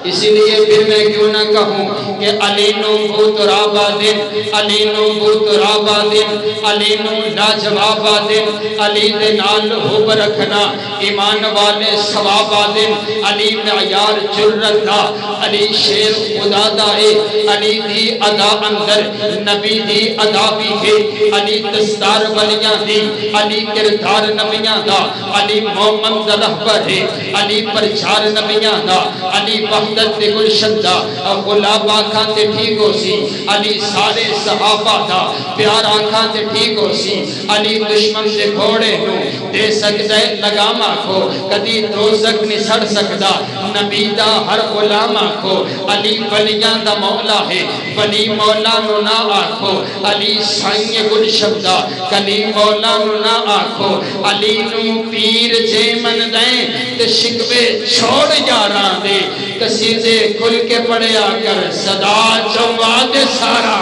اسی لیے پھر میں کیوں نہ کہوں کہ علی نو بوتراب دن، علی نو بوتراب دن، علی نو لاجواب دن، علی دے نال حب رکھنا ایمان والے ثواب دن، علی معیار جرت دا، علی شیر خدا دا ہے، علی دی ادا اندر نبی دی ادا بھی ہے، علی دستار ولیاں دی، علی کردار نبیاں دا، علی مومن دا رہبر ہے، علی پرچار نبیاں دا، علی وحدت دے گلشن دا، غلاب آنکھاں تے ٹھیک ہو سی، علی سارے صحابہ دا پیار آنکھاں تے ٹھیک ہو سی، علی دشمن دے گھوڑے نو دے سکتا ہے لگام آکھو، کدی دوزک نہیں سڑ سکتا نبی دا ہر غلام آکھو، علی ولیاں دا مولا ہے، ولی مولا نو نہ آکھو، علی سائیں گلشن دا کلی مولا نو نہ آکھو، علی نو پیر جے من دیں تے شکوے چھوڑ یاران دے، قصیدے کھل کے پڑھیا کر صدا جواد سارا